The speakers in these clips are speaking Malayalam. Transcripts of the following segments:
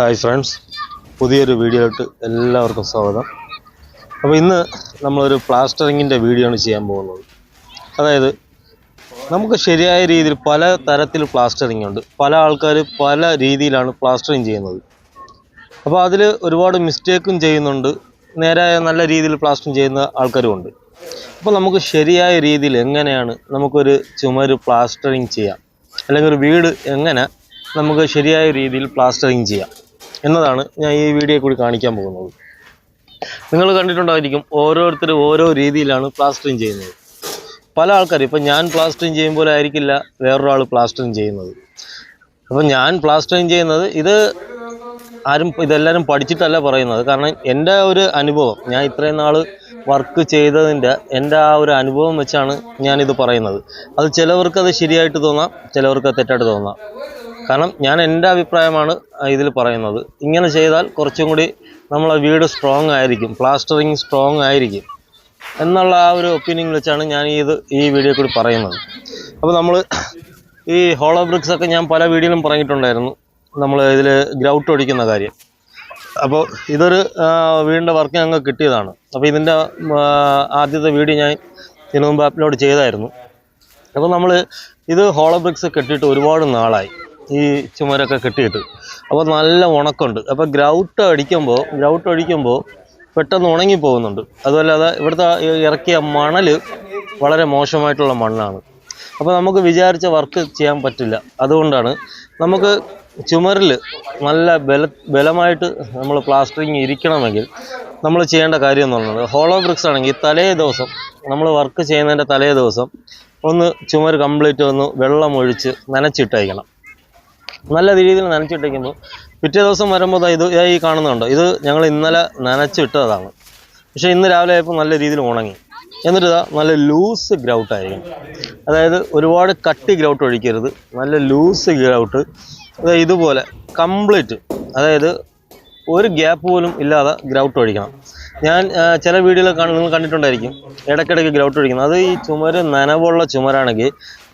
ഹായ് ഫ്രണ്ട്സ്, പുതിയൊരു വീഡിയോ ആയിട്ട് എല്ലാവർക്കും സ്വാഗതം. അപ്പോൾ ഇന്ന് നമ്മളൊരു പ്ലാസ്റ്ററിങ്ങിൻ്റെ വീഡിയോ ആണ് ചെയ്യാൻ പോകുന്നത്. അതായത് നമുക്ക് ശരിയായ രീതിയിൽ പല തരത്തിൽ പ്ലാസ്റ്ററിങ് ഉണ്ട്. പല ആൾക്കാർ പല രീതിയിലാണ് പ്ലാസ്റ്ററിങ് ചെയ്യുന്നത്. അപ്പോൾ അതിൽ ഒരുപാട് മിസ്റ്റേക്കും ചെയ്യുന്നുണ്ട്, നേരായ നല്ല രീതിയിൽ പ്ലാസ്റ്ററിങ് ചെയ്യുന്ന ആൾക്കാരും ഉണ്ട്. അപ്പോൾ നമുക്ക് ശരിയായ രീതിയിൽ എങ്ങനെയാണ് നമുക്കൊരു ചുമര് പ്ലാസ്റ്ററിങ് ചെയ്യാം, അല്ലെങ്കിൽ ഒരു വീട് എങ്ങനെ നമുക്ക് ശരിയായ രീതിയിൽ പ്ലാസ്റ്ററിങ് ചെയ്യാം എന്നതാണ് ഞാൻ ഈ വീഡിയോ കൂടി കാണിക്കാൻ പോകുന്നത്. നിങ്ങൾ കണ്ടിട്ടുണ്ടായിരിക്കും, ഓരോരുത്തരും ഓരോ രീതിയിലാണ് പ്ലാസ്റ്ററിങ് ചെയ്യുന്നത്. പല ആൾക്കാരും ഇപ്പം ഞാൻ പ്ലാസ്റ്ററിങ് ചെയ്യുമ്പോൾ ആയിരിക്കില്ല വേറൊരാൾ പ്ലാസ്റ്ററിങ് ചെയ്യുന്നത്. അപ്പം ഞാൻ പ്ലാസ്റ്ററിങ് ചെയ്യുന്നത് ഇതെല്ലാവരും പഠിച്ചിട്ടല്ല പറയുന്നത്. കാരണം എൻ്റെ ഒരു അനുഭവം, ഞാൻ ഇത്രയും നാൾ വർക്ക് ചെയ്തതിൻ്റെ എൻ്റെ ആ ഒരു അനുഭവം വെച്ചാണ് ഞാനിത് പറയുന്നത്. അത് ചിലവർക്കത് ശരിയായിട്ട് തോന്നാം, ചിലവർക്ക് തെറ്റായിട്ട് തോന്നാം. കാരണം ഞാൻ എൻ്റെ അഭിപ്രായമാണ് ഇതിൽ പറയുന്നത്. ഇങ്ങനെ ചെയ്താൽ കുറച്ചും കൂടി നമ്മളെ വീട് സ്ട്രോങ് ആയിരിക്കും, പ്ലാസ്റ്ററിങ് സ്ട്രോങ് ആയിരിക്കും എന്നുള്ള ആ ഒരു ഒപ്പീനിയൻ വെച്ചാണ് ഞാൻ ഈ വീഡിയോ കൂടി പറയുന്നത്. അപ്പോൾ നമ്മൾ ഈ ഹോളോ ബ്രിക്സ് ഒക്കെ ഞാൻ പല വീഡിയോയിലും പറഞ്ഞിട്ടുണ്ടായിരുന്നു, നമ്മൾ ഇതിൽ ഗ്രൗട്ട് ഒഴിക്കുന്ന കാര്യം. അപ്പോൾ ഇതൊരു വീടിൻ്റെ വർക്ക് ഞങ്ങൾക്ക് കിട്ടിയതാണ്. അപ്പോൾ ഇതിൻ്റെ ആദ്യത്തെ വീഡിയോ ഞാൻ ഇതിനു മുമ്പ് അപ്ലോഡ് ചെയ്തായിരുന്നു. അപ്പോൾ നമ്മൾ ഇത് ഹോളോ ബ്രിക്സ് കെട്ടിയിട്ട് ഒരുപാട് നാളായി, ഈ ചുമരൊക്കെ കെട്ടിയിട്ട്. അപ്പോൾ നല്ല ഉണക്കുണ്ട്. അപ്പോൾ ഗ്രൗട്ട് ഒഴിക്കുമ്പോൾ പെട്ടെന്ന് ഉണങ്ങി പോകുന്നുണ്ട്. അതുമല്ലാതെ ഇവിടുത്തെ ഇറക്കിയ മണൽ വളരെ മോശമായിട്ടുള്ള മണ്ണാണ്. അപ്പോൾ നമുക്ക് വിചാരിച്ച വർക്ക് ചെയ്യാൻ പറ്റില്ല. അതുകൊണ്ടാണ് നമുക്ക് ചുമരിൽ നല്ല ബലമായിട്ട് നമ്മൾ പ്ലാസ്റ്ററിങ് ഇരിക്കണമെങ്കിൽ നമ്മൾ ചെയ്യേണ്ട കാര്യം എന്ന് പറയുന്നത്, ഹോളോ ബ്രിക്സ് ആണെങ്കിൽ തലേ ദിവസം നമ്മൾ വർക്ക് ചെയ്യുന്നതിൻ്റെ തലേ ദിവസം ഒന്ന് ചുമര് കംപ്ലീറ്റ് ഒന്ന് വെള്ളം ഒഴിച്ച് നനച്ചിട്ടേക്കണം. നല്ല രീതിയിൽ നനച്ചിട്ടേക്കുമ്പോൾ പിറ്റേ ദിവസം വരുമ്പോൾ ഇത് ഈ കാണുന്നുണ്ടോ, ഇത് ഞങ്ങൾ ഇന്നലെ നനച്ചിട്ടതാണ്. പക്ഷേ ഇന്ന് രാവിലെ ആയപ്പോൾ നല്ല രീതിയിൽ ഉണങ്ങി. എന്നിട്ട് നല്ല ലൂസ് ഗ്രൗട്ടായിരിക്കും. അതായത് ഒരുപാട് കട്ടി ഗ്രൗട്ട് ഒഴിക്കരുത്, നല്ല ലൂസ് ഗ്രൗട്ട്. അതായത് ഇതുപോലെ കംപ്ലീറ്റ്, അതായത് ഒരു ഗ്യാപ്പ് പോലും ഇല്ലാതെ ഗ്രൗട്ട് ഒഴിക്കണം. ഞാൻ ചില വീഡിയോയിൽ നിങ്ങൾ കണ്ടിട്ടുണ്ടായിരിക്കും ഇടയ്ക്കിടയ്ക്ക് ഗ്രൗട്ട് ഒഴിക്കുന്നത്. അത് ഈ ചുമര് നനവുള്ള ചുമരാണെങ്കിൽ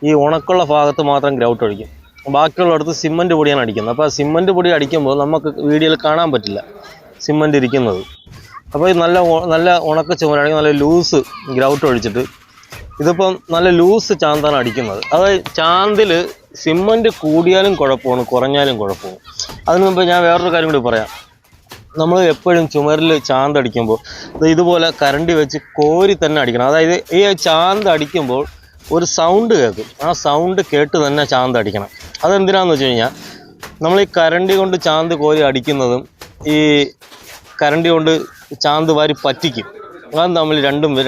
ഈ ഉണക്കുള്ള ഭാഗത്ത് മാത്രം ഗ്രൗട്ട് ഒഴിക്കും, ബാക്കിയുള്ളിടത്ത് സിമൻറ്റ് പൊടിയാണ് അടിക്കുന്നത്. അപ്പോൾ സിമൻറ്റ് പൊടി അടിക്കുമ്പോൾ നമുക്ക് വീഡിയോയിൽ കാണാൻ പറ്റില്ല സിമൻറ്റ് ഇരിക്കുന്നത്. അപ്പോൾ ഈ നല്ല ഉണക്ക ചുമരാണെങ്കിൽ നല്ല ലൂസ് ഗ്രൗട്ട് ഒഴിച്ചിട്ട്, ഇതിപ്പം നല്ല ലൂസ് ചാന്താണ് അടിക്കുന്നത്. അതായത് ചാന്തിൽ സിമൻറ്റ് കൂടിയാലും കുഴപ്പമാണ്, കുറഞ്ഞാലും കുഴപ്പമാണ്. അതിന് മുമ്പ് ഞാൻ വേറൊരു കാര്യം കൂടി പറയാം. നമ്മൾ എപ്പോഴും ചുമരിൽ ചാന്ത് അടിക്കുമ്പോൾ ഇതുപോലെ കരണ്ടി വെച്ച് കോരി തന്നെ അടിക്കണം. അതായത് ഈ ചാന്ത് അടിക്കുമ്പോൾ ഒരു സൗണ്ട് കേൾക്കും, ആ സൗണ്ട് കേട്ട് തന്നെ ചാന്ത് അടിക്കണം. അതെന്തിനാന്ന് വെച്ച് കഴിഞ്ഞാൽ, നമ്മൾ ഈ കരണ്ടി കൊണ്ട് ചാന്ത് കോരി അടിക്കുന്നതും ഈ കരണ്ടി കൊണ്ട് ചാന്ത് വാരി പറ്റിക്കും, അത് തമ്മിൽ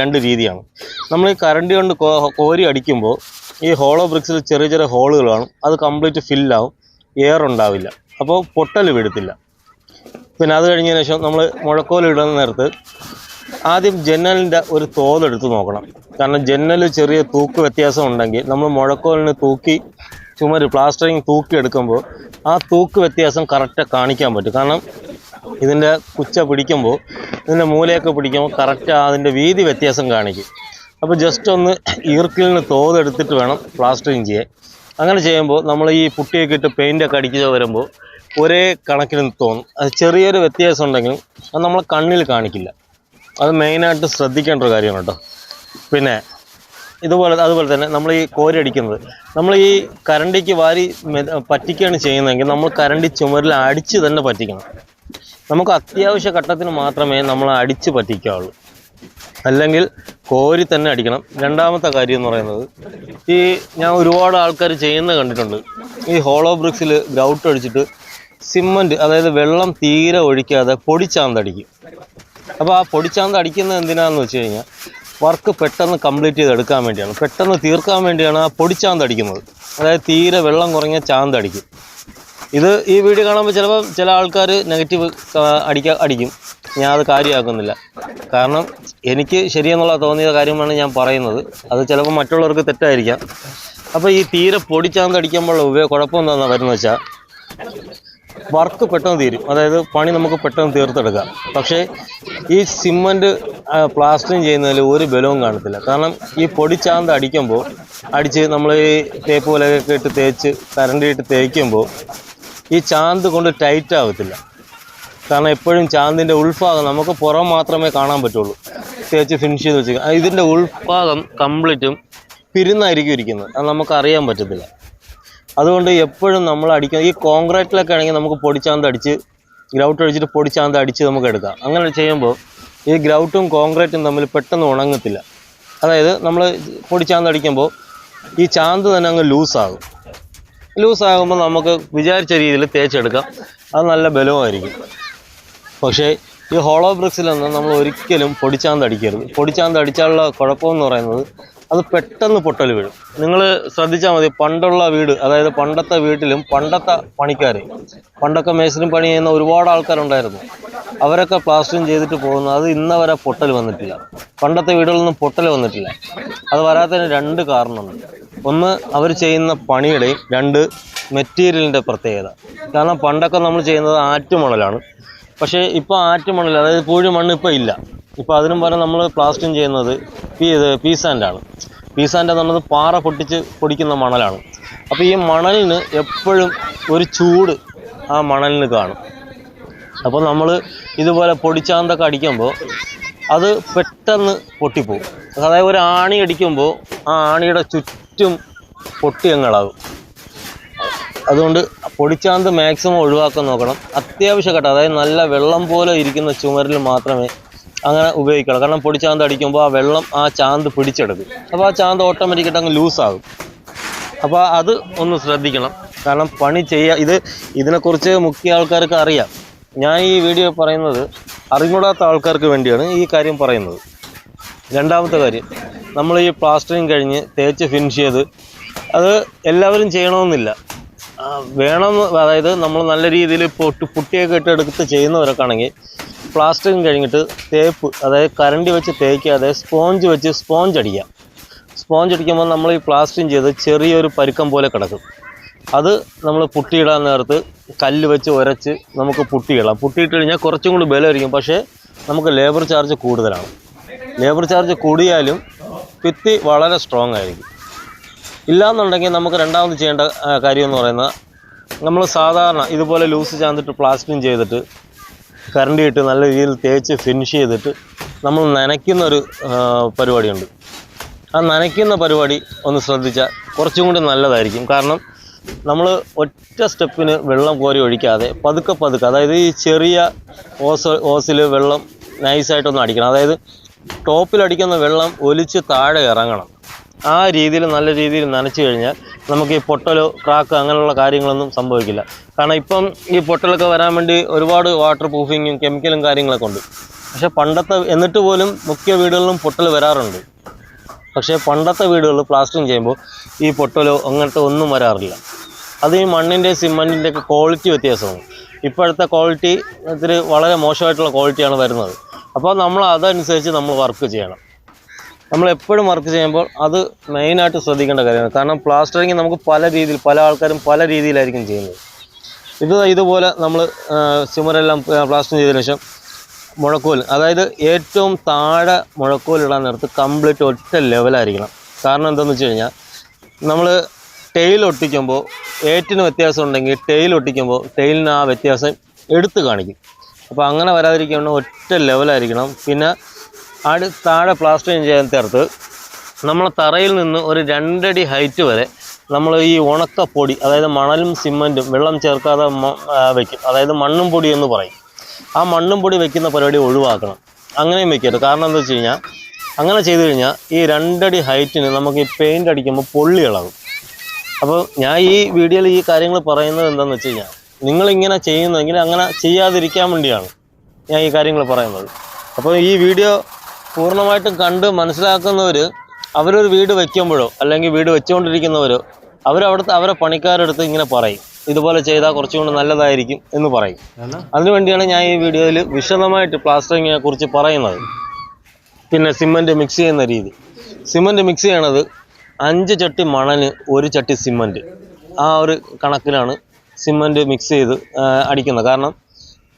രണ്ട് രീതിയാണ്. നമ്മൾ ഈ കരണ്ടി കൊണ്ട് കോരി അടിക്കുമ്പോൾ ഈ ഹോളോ ബ്രിക്സിൽ ചെറിയ ചെറിയ ഹോളുകൾ കാണും, അത് കംപ്ലീറ്റ് ഫില്ലാവും, എയർ ഉണ്ടാവില്ല, അപ്പോൾ പൊട്ടൽ വീഴത്തില്ല. പിന്നെ അത് കഴിഞ്ഞതിന് ശേഷം നമ്മൾ മുഴക്കോലിടുന്ന നേരത്ത് ആദ്യം ജനലിൻ്റെ ഒരു തോതെടുത്ത് നോക്കണം. കാരണം ജനൽ ചെറിയ തൂക്ക് വ്യത്യാസം ഉണ്ടെങ്കിൽ നമ്മൾ മുഴക്കോലിന് ചുമര് പ്ലാസ്റ്ററിങ് തൂക്കി എടുക്കുമ്പോൾ ആ തൂക്ക് വ്യത്യാസം കറക്റ്റ് കാണിക്കാൻ പറ്റും. കാരണം ഇതിൻ്റെ കുച്ച പിടിക്കുമ്പോൾ, ഇതിൻ്റെ മൂലയൊക്കെ പിടിക്കുമ്പോൾ കറക്റ്റ് അതിൻ്റെ വീതി വ്യത്യാസം കാണിക്കും. അപ്പോൾ ജസ്റ്റ് ഒന്ന് ഈർക്കിലിന് തോതെടുത്തിട്ട് വേണം പ്ലാസ്റ്ററിങ് ചെയ്യാൻ. അങ്ങനെ ചെയ്യുമ്പോൾ നമ്മൾ ഈ പുട്ടിയൊക്കെ ഇട്ട് പെയിൻ്റൊക്കെ അടിക്കുക വരുമ്പോൾ ഒരേ കണക്കിന് തോന്നും. അത് ചെറിയൊരു വ്യത്യാസം ഉണ്ടെങ്കിലും അത് നമ്മളെ കണ്ണിൽ കാണിക്കില്ല. അത് മെയിനായിട്ട് ശ്രദ്ധിക്കേണ്ട ഒരു കാര്യമാണ് കേട്ടോ. പിന്നെ അതുപോലെ തന്നെ നമ്മൾ ഈ കോരി അടിക്കുന്നത്, നമ്മൾ ഈ കരണ്ടിക്ക് വാരി പറ്റിക്കുകയാണ് ചെയ്യുന്നതെങ്കിൽ നമ്മൾ കരണ്ടി ചുമരിൽ അടിച്ച് തന്നെ പറ്റിക്കണം. നമുക്ക് അത്യാവശ്യ ഘട്ടത്തിന് മാത്രമേ നമ്മൾ അടിച്ച് പറ്റിക്കാവുള്ളൂ, അല്ലെങ്കിൽ കോരി തന്നെ അടിക്കണം. രണ്ടാമത്തെ കാര്യം എന്ന് പറയുന്നത്, ഞാൻ ഒരുപാട് ആൾക്കാർ ചെയ്യുന്നത് കണ്ടിട്ടുണ്ട്, ഈ ഹോളോ ബ്രിക്സിൽ ഗ്രൗട്ട് അടിച്ചിട്ട് സിമൻറ്റ്, അതായത് വെള്ളം തീരെ ഒഴിക്കാതെ പൊടിച്ചാന്ത് അടിക്കും. അപ്പോൾ ആ പൊടിച്ചാന്ത് അടിക്കുന്നത് എന്തിനാണെന്ന് വെച്ച് കഴിഞ്ഞാൽ, വർക്ക് പെട്ടെന്ന് കംപ്ലീറ്റ് ചെയ്തെടുക്കാൻ വേണ്ടിയാണ്, പെട്ടെന്ന് തീർക്കാൻ വേണ്ടിയാണ് ആ പൊടിച്ചാന്ത് അടിക്കുന്നത്. അതായത് തീരെ വെള്ളം കുറഞ്ഞ ചാന്ത് അടിക്കും. ഈ വീഡിയോ കാണുമ്പോൾ ചിലപ്പോൾ ചില ആൾക്കാർ നെഗറ്റീവ് അടിക്കും. ഞാൻ അത് കാര്യമാക്കുന്നില്ല. കാരണം എനിക്ക് ശരിയെന്നുള്ള തോന്നിയ കാര്യമാണ് ഞാൻ പറയുന്നത്. അത് ചിലപ്പോൾ മറ്റുള്ളവർക്ക് തെറ്റായിരിക്കാം. അപ്പോൾ ഈ തീരെ പൊടിച്ചാന്ത് അടിക്കുമ്പോൾ കുഴപ്പം എന്താണെന്ന് വരുന്നത് വെച്ചാൽ, വർക്ക് പെട്ടെന്ന് തീരും, അതായത് പണി നമുക്ക് പെട്ടെന്ന് തീർത്തെടുക്കാം. പക്ഷേ ഈ സിമൻറ്റ് പ്ലാസ്റ്ററിങ് ചെയ്യുന്നതിൽ ഒരു ബലവും കാണത്തില്ല. കാരണം ഈ പൊടിച്ചാന്ത് അടിച്ച് നമ്മൾ ഈ തേപ്പ് പോലെയൊക്കെ ഇട്ട് തേച്ച് കരണ്ടിയിട്ട് തേക്കുമ്പോൾ ഈ ചാന്ത് കൊണ്ട് ടൈറ്റ് ആവത്തില്ല. കാരണം എപ്പോഴും ചാന്തിൻ്റെ ഉൾഭാഗം നമുക്ക് പുറം മാത്രമേ കാണാൻ പറ്റുള്ളൂ, തേച്ച് ഫിനിഷ് ചെയ്ത് വെച്ച്. ഇതിൻ്റെ ഉൾഭാഗം കംപ്ലീറ്റും പിരുന്നായിരിക്കും ഇരിക്കുന്നത്, അത് നമുക്ക് അറിയാൻ പറ്റത്തില്ല. അതുകൊണ്ട് എപ്പോഴും നമ്മൾ അടിക്കുക, ഈ കോൺക്രീറ്റിലൊക്കെ ആണെങ്കിൽ നമുക്ക് പൊടിച്ചാന്ത് അടിച്ച് ഗ്രൗട്ട് അടിച്ചിട്ട് പൊടിച്ചാന്ത് അടിച്ച് നമുക്ക് എടുക്കാം. അങ്ങനെ ചെയ്യുമ്പോൾ ഈ ഗ്രൗട്ടും കോൺക്രീറ്റും തമ്മിൽ പെട്ടെന്ന് ഉണങ്ങത്തില്ല. അതായത് നമ്മൾ പൊടിച്ചാന്ത് അടിക്കുമ്പോൾ ഈ ചാന്ത് തന്നെ അങ്ങ് ലൂസാകും. ലൂസാകുമ്പോൾ നമുക്ക് വിചാരിച്ച രീതിയിൽ തേച്ചെടുക്കാം, അത് നല്ല ബലവുമായിരിക്കും. പക്ഷേ ഈ ഹോളോ ബ്രിക്സിലൊന്നും നമ്മൾ ഒരിക്കലും പൊടിച്ചാന്ത് അടിക്കരുത്. പൊടിച്ചാന്ത് അടിച്ചാലുള്ള കുഴപ്പമെന്ന് പറയുന്നത് അത് പെട്ടെന്ന് പൊട്ടൽ വീഴും. നിങ്ങൾ ശ്രദ്ധിച്ചാൽ മതി, പണ്ടുള്ള വീട്, അതായത് പണ്ടത്തെ വീട്ടിലും പണ്ടത്തെ പണിക്കാർ, പണ്ടൊക്കെ മേസ്തിരി പണി ചെയ്യുന്ന ഒരുപാട് ആൾക്കാരുണ്ടായിരുന്നു. അവരൊക്കെ പ്ലാസ്റ്ററിങ് ചെയ്തിട്ട് പോകുന്നത്, അത് ഇന്നവരെ പൊട്ടൽ വന്നിട്ടില്ല. പണ്ടത്തെ വീടുകളിലൊന്നും പൊട്ടൽ വന്നിട്ടില്ല. അത് വരാത്തതിന് 2 കാരണമുണ്ട്. ഒന്ന്, അവർ ചെയ്യുന്ന പണിയുടെയും, 2 മെറ്റീരിയലിൻ്റെ പ്രത്യേകത. കാരണം പണ്ടൊക്കെ നമ്മൾ ചെയ്യുന്നത് ആറ്റുമണലാണ്. പക്ഷേ ഇപ്പോൾ ആറ്റുമണൽ, അതായത് പൂഴി മണ്ണ് ഇപ്പോൾ ഇല്ല. ഇപ്പോൾ അതിനും പകരം നമ്മൾ പ്ലാസ്റ്ററിങ് ചെയ്യുന്നത് പീ സാൻഡാണ്. പീ സാൻഡ് എന്ന് പറയുന്നത് പാറ പൊടിക്കുന്ന മണലാണ്. അപ്പോൾ ഈ മണലിന് എപ്പോഴും ഒരു ചൂട് ആ മണലിന് കാണും. അപ്പോൾ നമ്മൾ ഇതുപോലെ പൊടിച്ചാന്തൊക്കെ അടിക്കുമ്പോൾ അത് പെട്ടെന്ന് പൊട്ടിപ്പോവും. അതായത് ഒരു ആണി അടിക്കുമ്പോൾ ആ ആണിയുടെ ചുറ്റും പൊട്ടിയങ്ങളാകും. അതുകൊണ്ട് പൊടിച്ചാന്ത് മാക്സിമം ഒഴിവാക്കാൻ നോക്കണം. അത്യാവശ്യമായിട്ട്, അതായത് നല്ല വെള്ളം പോലെ ഇരിക്കുന്ന ചുമരിൽ മാത്രമേ അങ്ങനെ ഉപയോഗിക്കണം. കാരണം പൊടിച്ചാന്ത് അടിക്കുമ്പോൾ ആ വെള്ളം ആ ചാന്ത് പിടിച്ചെടുക്കും. അപ്പോൾ ആ ചാന്ത് ഓട്ടോമാറ്റിക്കായിട്ട് അങ്ങ് ലൂസാകും. അപ്പോൾ അത് ഒന്ന് ശ്രദ്ധിക്കണം. കാരണം പണി ഇതിനെക്കുറിച്ച് മുഖ്യ ആൾക്കാർക്ക് അറിയാം. ഞാൻ ഈ വീഡിയോ പറയുന്നത് അറിഞ്ഞൂടാത്ത ആൾക്കാർക്ക് വേണ്ടിയാണ് ഈ കാര്യം പറയുന്നത്. രണ്ടാമത്തെ കാര്യം, നമ്മൾ ഈ പ്ലാസ്റ്ററിങ് കഴിഞ്ഞ് തേച്ച് ഫിനിഷ് ചെയ്ത് അത് എല്ലാവരും ചെയ്യണമെന്നില്ല. അതായത് നമ്മൾ നല്ല രീതിയിൽ പുട്ടിയൊക്കെ ഇട്ടെടുത്ത് ചെയ്യുന്നവരൊക്കെ ആണെങ്കിൽ പ്ലാസ്റ്ററിങ് കഴിഞ്ഞിട്ട് തേപ്പ്, അതായത് കരണ്ടി വെച്ച് തേക്കാതെ സ്പോഞ്ച് വെച്ച് സ്പോഞ്ച് അടിക്കുക. സ്പോഞ്ച് അടിക്കുമ്പോൾ നമ്മൾ ഈ പ്ലാസ്റ്ററിങ് ചെയ്ത് ചെറിയൊരു പരുക്കം പോലെ കിടക്കും. അത് നമ്മൾ പുട്ടിയിടാൻ നേരത്ത് കല്ല് വെച്ച് ഉരച്ച് നമുക്ക് പുട്ടിയിടാം. പുട്ടിയിട്ട് കഴിഞ്ഞാൽ കുറച്ചും കൂടി ബലമായിരിക്കും. പക്ഷേ നമുക്ക് ലേബർ ചാർജ് കൂടുതലാണ്. ലേബർ ചാർജ് കൂടിയാലും ഭിത്തി വളരെ സ്ട്രോങ് ആയിരിക്കും. ഇല്ലയെന്നുണ്ടെങ്കിൽ നമുക്ക് രണ്ടാമത് ചെയ്യേണ്ട കാര്യം എന്ന് പറയുന്നത്, നമ്മൾ സാധാരണ ഇതുപോലെ ലൂസ് ചാന്തിട്ട് പ്ലാസ്റ്ററിങ് ചെയ്തിട്ട് കറണ്ടി ഇട്ട് നല്ല രീതിയിൽ തേച്ച് ഫിനിഷ് ചെയ്തിട്ട് നമ്മൾ നനയ്ക്കുന്നൊരു പരിപാടിയുണ്ട്. ആ നനയ്ക്കുന്ന പരിപാടി ഒന്ന് ശ്രദ്ധിച്ചാൽ കുറച്ചും കൂടി നല്ലതായിരിക്കും. കാരണം നമ്മൾ ഒറ്റ സ്റ്റെപ്പിന് വെള്ളം കോരി ഒഴിക്കാതെ പതുക്കെ, അതായത് ഈ ചെറിയ ഓസിൽ വെള്ളം നൈസായിട്ടൊന്ന് അടിക്കണം. അതായത് ടോപ്പിലടിക്കുന്ന വെള്ളം ഒലിച്ച് താഴെ ഇറങ്ങണം. ആ രീതിയിൽ നല്ല രീതിയിൽ നനച്ച് കഴിഞ്ഞാൽ നമുക്ക് ഈ പൊട്ടലോ ക്രാക്ക് അങ്ങനെയുള്ള കാര്യങ്ങളൊന്നും സംഭവിക്കില്ല. കാരണം ഇപ്പം ഈ പൊട്ടലൊക്കെ വരാൻ വേണ്ടി ഒരുപാട് വാട്ടർ പ്രൂഫിങ്ങും കെമിക്കലും കാര്യങ്ങളൊക്കെ ഉണ്ട്. പക്ഷേ എന്നിട്ട് പോലും മുഖ്യ വീടുകളിലും പൊട്ടൽ വരാറുണ്ട്. പക്ഷേ പണ്ടത്തെ വീടുകളിൽ പ്ലാസ്റ്ററിങ് ചെയ്യുമ്പോൾ ഈ പൊട്ടലോ അങ്ങനത്തെ ഒന്നും വരാറില്ല. അത് ഈ മണ്ണിൻ്റെ സിമൻറ്റിൻ്റെ ഒക്കെ ക്വാളിറ്റി വ്യത്യാസമാണ്. ഇപ്പോഴത്തെ ക്വാളിറ്റി ഇത്തിരി വളരെ മോശമായിട്ടുള്ള ക്വാളിറ്റിയാണ് വരുന്നത്. അപ്പോൾ നമ്മൾ അതനുസരിച്ച് നമ്മൾ വർക്ക് ചെയ്യണം. നമ്മളെപ്പോഴും വർക്ക് ചെയ്യുമ്പോൾ അത് മെയിനായിട്ട് ശ്രദ്ധിക്കേണ്ട കാര്യമാണ്. കാരണം പ്ലാസ്റ്ററിങ് നമുക്ക് പല ആൾക്കാരും പല രീതിയിലായിരിക്കും ചെയ്യുന്നത്. ഇതുപോലെ നമ്മൾ ചുമരെല്ലാം പ്ലാസ്റ്ററിങ് ചെയ്തതിനു ശേഷം മുഴക്കോൽ, അതായത് ഏറ്റവും താഴെ മുഴക്കോലിടാൻ നേരത്ത് കംപ്ലീറ്റ് ഒറ്റ ലെവലായിരിക്കണം. കാരണം എന്താണെന്ന് വെച്ച് കഴിഞ്ഞാൽ, നമ്മൾ ടെയിൽ ഒട്ടിക്കുമ്പോൾ ഏറ്റിന് വ്യത്യാസം ഉണ്ടെങ്കിൽ ടെയിൽ ഒട്ടിക്കുമ്പോൾ ടെയിലിന് ആ വ്യത്യാസം എടുത്ത് കാണിക്കും. അപ്പോൾ അങ്ങനെ വരാതിരിക്കാൻ ഒറ്റ ലെവലായിരിക്കണം. പിന്നെ താഴെ പ്ലാസ്റ്ററിങ് ചെയ്യാൻ ചേർത്ത് നമ്മൾ തറയിൽ നിന്ന് ഒരു 2 അടി ഹൈറ്റ് വരെ നമ്മൾ ഈ ഉണക്കപ്പൊടി, അതായത് മണലും സിമൻറ്റും വെള്ളം ചേർക്കാതെ വയ്ക്കും. അതായത് മണ്ണും പൊടി എന്ന് പറയും. ആ മണ്ണും പൊടി വെക്കുന്ന പരിപാടി ഒഴിവാക്കണം. അങ്ങനെയും വെക്കരുത്. കാരണം എന്താ വെച്ച് കഴിഞ്ഞാൽ, അങ്ങനെ ചെയ്ത് കഴിഞ്ഞാൽ ഈ 2 അടി ഹൈറ്റിന് നമുക്ക് ഈ പെയിൻ്റ് അടിക്കുമ്പോൾ പൊള്ളി ഇളകും. അപ്പോൾ ഞാൻ ഈ വീഡിയോയിൽ ഈ കാര്യങ്ങൾ പറയുന്നത് എന്താണെന്ന് വെച്ച് കഴിഞ്ഞാൽ, നിങ്ങളിങ്ങനെ ചെയ്യുന്നെങ്കിൽ അങ്ങനെ ചെയ്യാതിരിക്കാൻ വേണ്ടിയാണ് ഞാൻ ഈ കാര്യങ്ങൾ പറയുന്നത്. അപ്പോൾ ഈ വീഡിയോ പൂർണ്ണമായിട്ടും കണ്ട് മനസ്സിലാക്കുന്നവർ അവരൊരു വീട് വയ്ക്കുമ്പോഴോ അല്ലെങ്കിൽ വീട് വെച്ചുകൊണ്ടിരിക്കുന്നവരോ അവരെ പണിക്കാരെടുത്ത് ഇങ്ങനെ പറയും, ഇതുപോലെ ചെയ്താൽ കുറച്ചും കൂടി നല്ലതായിരിക്കും എന്ന് പറയും. അതിനുവേണ്ടിയാണ് ഞാൻ ഈ വീഡിയോയിൽ വിശദമായിട്ട് പ്ലാസ്റ്ററിങ്ങിനെ കുറിച്ച് പറയുന്നത്. പിന്നെ സിമൻറ്റ് മിക്സ് ചെയ്യുന്ന രീതി. സിമൻറ്റ് മിക്സ് ചെയ്യണത് 5 ചട്ടി മണല് 1 ചട്ടി സിമൻറ്റ്, ആ ഒരു കണക്കിലാണ് സിമൻറ്റ് മിക്സ് ചെയ്ത് അടിക്കുന്നത്. കാരണം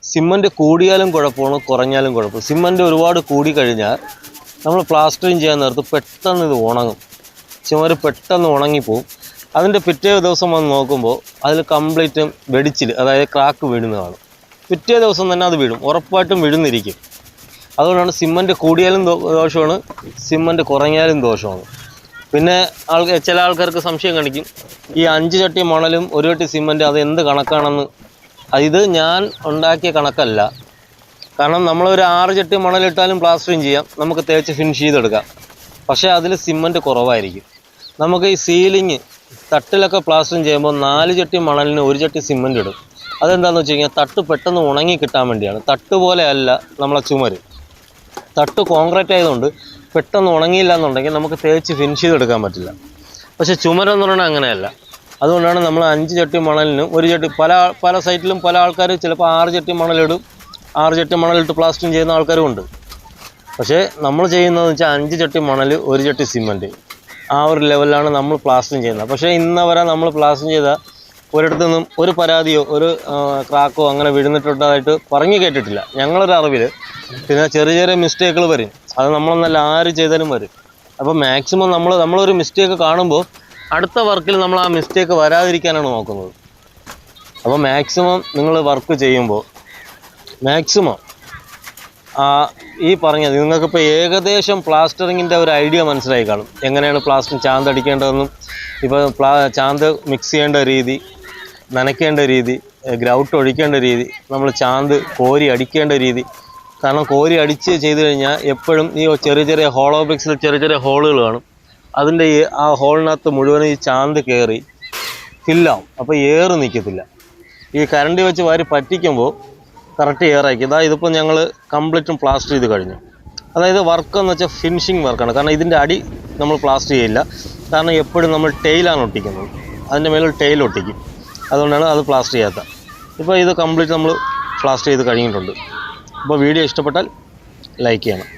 സിമൻറ്റ് കൂടിയാലും കുഴപ്പമാണ്, കുറഞ്ഞാലും കുഴപ്പം. സിമൻറ്റ് ഒരുപാട് കൂടിക്കഴിഞ്ഞാൽ നമ്മൾ പ്ലാസ്റ്ററിങ് ചെയ്യാൻ നേരത്ത് പെട്ടെന്ന് ഇത് ഉണങ്ങും. ചുമര് പെട്ടെന്ന് ഉണങ്ങിപ്പോവും. അതിൻ്റെ പിറ്റേ ദിവസം വന്ന് നോക്കുമ്പോൾ അതിൽ കംപ്ലീറ്റും വെടിച്ചിൽ, അതായത് ക്രാക്ക് വീഴുന്നതാണ്. പിറ്റേ ദിവസം തന്നെ അത് വീഴും, ഉറപ്പായിട്ടും വീഴുന്നിരിക്കും. അതുകൊണ്ടാണ് സിമൻറ്റ് കൂടിയാലും ദോഷമാണ്, സിമൻറ്റ് കുറഞ്ഞാലും ദോഷമാണ്. പിന്നെ ചില ആൾക്കാർക്ക് സംശയം കാണിക്കും, ഈ 5 ചട്ടി മണലും 1 ചട്ടി സിമൻറ്റ് അത് എന്ത് കണക്കാണെന്ന്. ഇത് ഞാൻ ഉണ്ടാക്കിയ കണക്കല്ല. കാരണം നമ്മളൊരു 6 ചട്ടി മണലിട്ടാലും പ്ലാസ്റ്ററിങ് ചെയ്യാം, നമുക്ക് തേച്ച് ഫിനിഷ് ചെയ്തെടുക്കാം. പക്ഷേ അതിൽ സിമൻറ്റ് കുറവായിരിക്കും. നമുക്ക് ഈ സീലിങ് തട്ടിലൊക്കെ പ്ലാസ്റ്ററിങ് ചെയ്യുമ്പോൾ 4 ചട്ടി മണലിന് 1 ചട്ടി സിമൻറ്റ് ഇടും. അതെന്താണെന്ന് വെച്ച് കഴിഞ്ഞാൽ തട്ട് പെട്ടെന്ന് ഉണങ്ങി കിട്ടാൻ വേണ്ടിയാണ്. തട്ട് പോലെ അല്ല നമ്മളെ ചുമര്. തട്ട് കോൺക്രീറ്റ് ആയതുകൊണ്ട് പെട്ടെന്ന് ഉണങ്ങിയില്ല എന്നുണ്ടെങ്കിൽ നമുക്ക് തേച്ച് ഫിനിഷ് ചെയ്തെടുക്കാൻ പറ്റില്ല. പക്ഷേ ചുമരെന്ന് പറഞ്ഞാൽ അങ്ങനെയല്ല. അതുകൊണ്ടാണ് നമ്മൾ 5 ചട്ടി മണലിന് 1 ചട്ടി, പല സൈറ്റിലും പല ആൾക്കാർ ചിലപ്പോൾ 6 ചട്ടി മണലിടും, 6 ചട്ടി മണലിട്ട് പ്ലാസ്റ്ററിങ് ചെയ്യുന്ന ആൾക്കാരും ഉണ്ട്. പക്ഷേ നമ്മൾ ചെയ്യുന്നതെന്ന് വെച്ചാൽ 5 ചട്ടി മണൽ 1 ചട്ടി സിമൻറ്റ്, ആ ഒരു ലെവലിലാണ് നമ്മൾ പ്ലാസ്റ്ററിങ് ചെയ്യുന്നത്. പക്ഷേ ഇന്ന് വരെ നമ്മൾ പ്ലാസ്റ്ററിങ് ചെയ്ത ഒരിടത്തു നിന്നും ഒരു പരാതിയോ ഒരു ക്രാക്കോ അങ്ങനെ വീഴുന്നിട്ടുള്ളതായിട്ട് പറഞ്ഞു കേട്ടിട്ടില്ല ഞങ്ങളൊരു അറിവിൽ. പിന്നെ ചെറിയ ചെറിയ മിസ്റ്റേക്കുകൾ വരും, അത് നമ്മളൊന്നല്ല ആര് ചെയ്താലും വരും. അപ്പോൾ മാക്സിമം നമ്മളൊരു മിസ്റ്റേക്ക് കാണുമ്പോൾ അടുത്ത വർക്കിൽ നമ്മൾ ആ മിസ്റ്റേക്ക് വരാതിരിക്കാനാണ് നോക്കുന്നത്. അപ്പോൾ മാക്സിമം നിങ്ങൾ വർക്ക് ചെയ്യുമ്പോൾ മാക്സിമം ഈ പറഞ്ഞത് നിങ്ങൾക്കിപ്പോൾ ഏകദേശം പ്ലാസ്റ്ററിങ്ങിൻ്റെ ഒരു ഐഡിയ മനസ്സിലായി കാണും. എങ്ങനെയാണ് പ്ലാസ്റ്ററിങ് ചാന്ത് അടിക്കേണ്ടതെന്നും, ഇപ്പോൾ ചാന്ത് മിക്സ് ചെയ്യേണ്ട രീതി, നനയ്ക്കേണ്ട രീതി, ഗ്രൗട്ട് ഒഴിക്കേണ്ട രീതി, നമ്മൾ ചാന്ത് കോരി അടിക്കേണ്ട രീതി. കാരണം കോരി അടിച്ച് ചെയ്ത് കഴിഞ്ഞാൽ എപ്പോഴും ഈ ചെറിയ ചെറിയ ഹോളോ ബ്രിക്സിൽ ചെറിയ ചെറിയ ഹോളുകൾ കാണും. അതിൻ്റെ ആ ഹോളിനകത്ത് മുഴുവനും ഈ ചാന്ത് കയറി ഫില്ലാവും. അപ്പോൾ ഏറ് നിൽക്കത്തില്ല. ഈ കരണ്ടി വെച്ച് വാരി പറ്റിക്കുമ്പോൾ കറക്റ്റ് എയറായിരിക്കും. ഇതിപ്പോൾ ഞങ്ങൾ കംപ്ലീറ്റും പ്ലാസ്റ്റർ ചെയ്ത് കഴിഞ്ഞു. അതായത് വർക്ക് എന്ന് വെച്ചാൽ ഫിനിഷിങ് വർക്കാണ്. കാരണം ഇതിൻ്റെ അടി നമ്മൾ പ്ലാസ്റ്റർ ചെയ്യില്ല. കാരണം എപ്പോഴും നമ്മൾ ടെയിലാണ് ഒട്ടിക്കുന്നത്, അതിൻ്റെ മേലെ ടെയിൽ ഒട്ടിക്കും. അതുകൊണ്ടാണ് അത് പ്ലാസ്റ്റർ ചെയ്യാത്തത്. ഇപ്പോൾ ഇത് കംപ്ലീറ്റ് നമ്മൾ പ്ലാസ്റ്റർ ചെയ്ത് കഴിഞ്ഞിട്ടുണ്ട്. അപ്പോൾ വീഡിയോ ഇഷ്ടപ്പെട്ടാൽ ലൈക്ക് ചെയ്യണം.